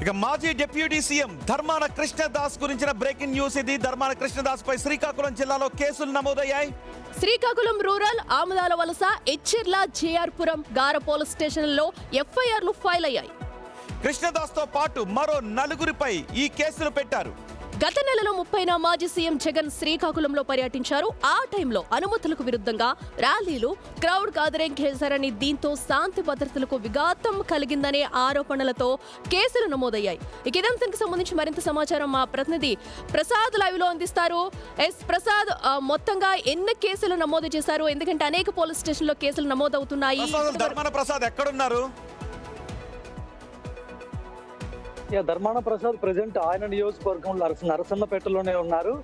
ఇక మాజీ deputy CM Dharmana Krishnadas గురించిన బ్రేకింగ్ న్యూస్ ఇది. ధర్మాన కృష్ణదాస్ పై శ్రీకాకుళం జిల్లాలో కేసులు నమోదయ్యాయి. శ్రీకాకుళం రూరల్, ఆమదాల వలస, ఎచ్చెర్ల, జేఆర్పురం, గార పోలీస్ స్టేషన్లలో ఎఫ్ఐఆర్లు ఫైల్ అయ్యాయి. కృష్ణదాస్ తో పాటు మరో 4గురిపై ఈ కేసులు పెట్టారు. గత నెలలో 30న మాజీ సీఎం జగన్ శ్రీకాకుళంలో పర్యటించారు. ఆ టైంలో అనుమతులకు విరుద్ధంగా ర్యాలీలు, క్రౌడ్ గ్యాదరింగ్ చేశారని, దీంతో శాంతి భద్రతలకు విఘాతం కలిగిందనే ఆరోపణలతో కేసులు నమోదయ్యాయి. ఇక ఇదంతానికి సంబంధించి మరింత సమాచారం మా ప్రతినిధి ప్రసాద్ లైవ్ లో అందిస్తారు. ప్రసాద్, మొత్తంగా ఎన్ని కేసులు నమోదు చేశారు? ఎందుకంటే అనేక పోలీస్ స్టేషన్లో కేసులు నమోదవుతున్నాయి. ధర్మాన ప్రసాద్ ఎక్కడున్నారు? ధర్మాన ప్రసాద్ ప్రజెంట్ ఆయన నియోజకవర్గంలో నరసన్నపేటలోనే ఉన్నారు.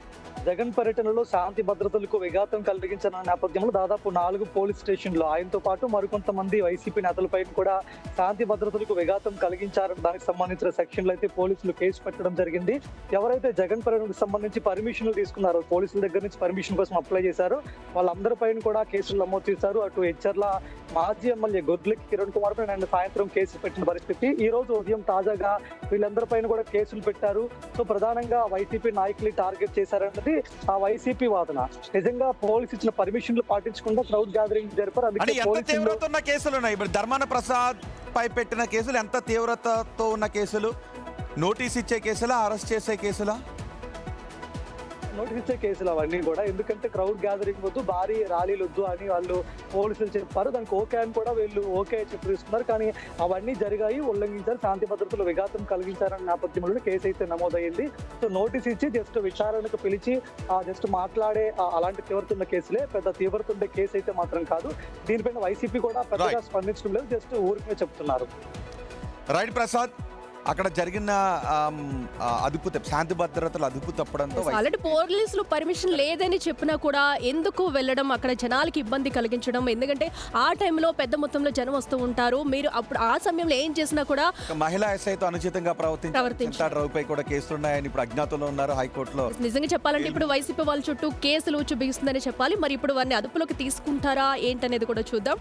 జగన్ పర్యటనలో శాంతి భద్రతలకు విఘాతం కలిగించిన నేపథ్యంలో దాదాపు 4 పోలీస్ స్టేషన్లు ఆయనతో పాటు మరికొంతమంది వైసీపీ నేతలపై కూడా శాంతి భద్రతలకు విఘాతం కలిగించారని దానికి సంబంధించిన సెక్షన్లు అయితే పోలీసులు కేసు పెట్టడం జరిగింది. ఎవరైతే జగన్ పర్యటనకు సంబంధించి పర్మిషన్లు తీసుకున్నారో, పోలీసుల దగ్గర నుంచి పర్మిషన్ కోసం అప్లై చేశారో వాళ్ళందరిపైన కూడా కేసులు నమోదు చేశారు. అటు ఎచ్చెర్ల మాజీ ఎమ్మెల్యే గొడ్లకి కిరణ్ కుమార్ పై నిన్న సాయంత్రం కేసులు పెట్టిన పరిస్థితి. ఈ రోజు ఉదయం తాజాగా వీళ్ళందరిపైన కూడా కేసులు పెట్టారు. సో ప్రధానంగా వైసీపీ నాయకులు టార్గెట్ చేశారన్నది ఆ వైసీపీ వాదన. నిజంగా పోలీసు ఇచ్చిన పర్మిషన్లు పాటించకుండా క్రౌడ్ గ్యాదరింగ్ జరిపారు. ధర్మాన ప్రసాద్ పై పెట్టిన కేసులు ఎంత తీవ్రతతో ఉన్న కేసులు? నోటీస్ ఇచ్చే కేసులా, అరెస్ట్ చేసే కేసులా? నోటీస్ ఇచ్చే కేసులు అవన్నీ కూడా. ఎందుకంటే క్రౌడ్ గ్యాదరింగ్ వద్దు, భారీ ర్యాలీలు వద్దు అని వాళ్ళు పోలీసులు చెప్పారు. దానికి ఓకే అని కూడా వీళ్ళు ఓకే చెప్పి తీసుకున్నారు. కానీ అవన్నీ జరిగాయి, ఉల్లంఘించారు, శాంతి భద్రతలు విఘాతం కలిగించారన్న నేపథ్యంలో కేసు అయితే నమోదయ్యింది. సో నోటీస్ ఇచ్చి జస్ట్ విచారణకు పిలిచి జస్ట్ మాట్లాడే అలాంటి తీవ్రత ఉన్న కేసులే, పెద్ద తీవ్రత ఉండే కేసు అయితే మాత్రం కాదు. దీనిపైన వైసీపీ కూడా పెద్దగా స్పందించడం లేదు, జస్ట్ ఊరికే చెప్తున్నారు. రైట్ ప్రసాద్, అక్కడ జరిగిన శాంతి భద్రతలు అదుపు తప్పడంతో ఆల్రెడీ పోలీసులు పర్మిషన్ లేదని చెప్పినా కూడా ఎందుకు వెళ్ళడం, అక్కడ జనాలకి ఇబ్బంది కలిగించడం? ఎందుకంటే ఆ టైంలో పెద్ద మొత్తంలో జనం వస్తూ ఉంటారు. మీరు అప్పుడు ఆ సమయంలో ఏం చేసినా కూడా మహిళా ఎస్ఐతో అనుచితంగా ప్రవర్తించారు. కూడా కేసులున్నాయని ఇప్పుడు అజ్ఞాతంలో ఉన్నారు హైకోర్టులో. నిజంగా చెప్పాలంటే ఇప్పుడు వైసీపీ వాళ్ళ చుట్టూ కేసులు చూపిస్తుందని చెప్పాలి. మరి ఇప్పుడు వారిని అదుపులోకి తీసుకుంటారా ఏంటనేది కూడా చూద్దాం.